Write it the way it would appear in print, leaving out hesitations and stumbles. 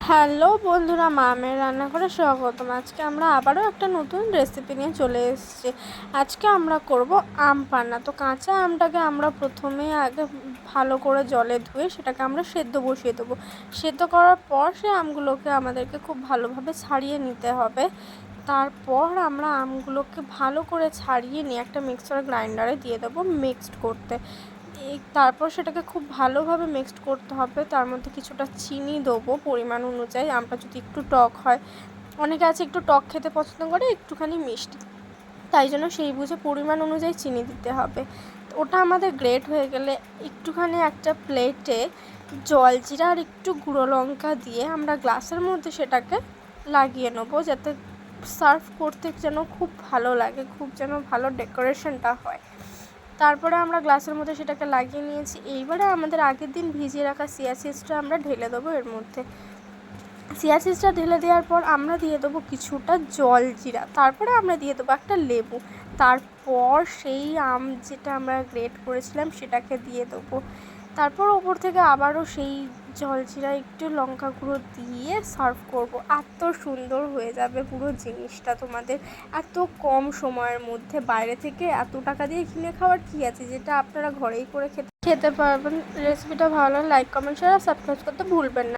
Hello বন্ধুরা, মামের রান্নাঘরে স্বাগতম। আজকে আমরা আবারও একটা নতুন রেসিপি নিয়ে চলে এসেছি। আজকে আমরা করব আম পান্না। তো কাঁচা আমটাকে আমরা প্রথমে আগে ভালো করে জলে ধুয়ে সেটাকে আমরা সেদ্ধ বসিয়ে দেবো। সেদ্ধ করার পর সেই আমগুলোকে আমাদেরকে খুব ভালোভাবে ছাড়িয়ে নিতে হবে। তারপর আমরা আমগুলোকে ভালো করে ছাড়িয়ে নিয়ে একটা মিক্সার গ্রাইন্ডারে দিয়ে দেবো মিক্সড করতে। তারপর সেটাকে খুব ভালোভাবে মিক্সড করতে হবে। তার মধ্যে কিছুটা চিনি দেবো পরিমাণ অনুযায়ী। আমটা যদি একটু টক হয়, অনেকে আছে একটু টক খেতে পছন্দ করে, একটুখানি মিষ্টি, তাই জন্য সেই বুঝে পরিমাণ অনুযায়ী চিনি দিতে হবে। ওটা আমাদের গ্রেট হয়ে গেলে একটুখানি একটা প্লেটে জলজিরা আর একটু গুঁড়ো লঙ্কা দিয়ে আমরা গ্লাসের মধ্যে সেটাকে লাগিয়ে নেবো, যাতে সার্ভ করতে যেন খুব ভালো লাগে, খুব যেন ভালো ডেকোরেশনটা হয়। তারপরে আমরা গ্লাসের মধ্যে সেটাকে লাগিয়ে নিয়েছি। এইবারে আমাদের আগের দিন ভিজিয়ে রাখা চিয়া সিডসটা আমরা ঢেলে দেবো এর মধ্যে। চিয়া সিডসটা ঢেলে দেওয়ার পর আমরা দিয়ে দেবো কিছুটা জলজিরা, তারপরে আমরা দিয়ে দেবো একটা লেবু, তারপর সেই আম যেটা আমরা গ্রেট করেছিলাম সেটাকে দিয়ে দেবো। তারপর ওপর থেকে আবারও সেই জলজিরা একটু লঙ্কা গুঁড়ো দিয়ে সার্ভ করব। এত সুন্দর হয়ে যাবে পুরো জিনিসটা তোমাদের এত কম সময়ের মধ্যে। বাইরে থেকে এত টাকা দিয়ে কিনে খাওয়ার কী আছে, যেটা আপনারা ঘরেই করে খেতে পারবেন। রেসিপিটা ভালো লাগলে লাইক, কমেন্ট, শেয়ার আর সাবস্ক্রাইব করতে ভুলবেন না।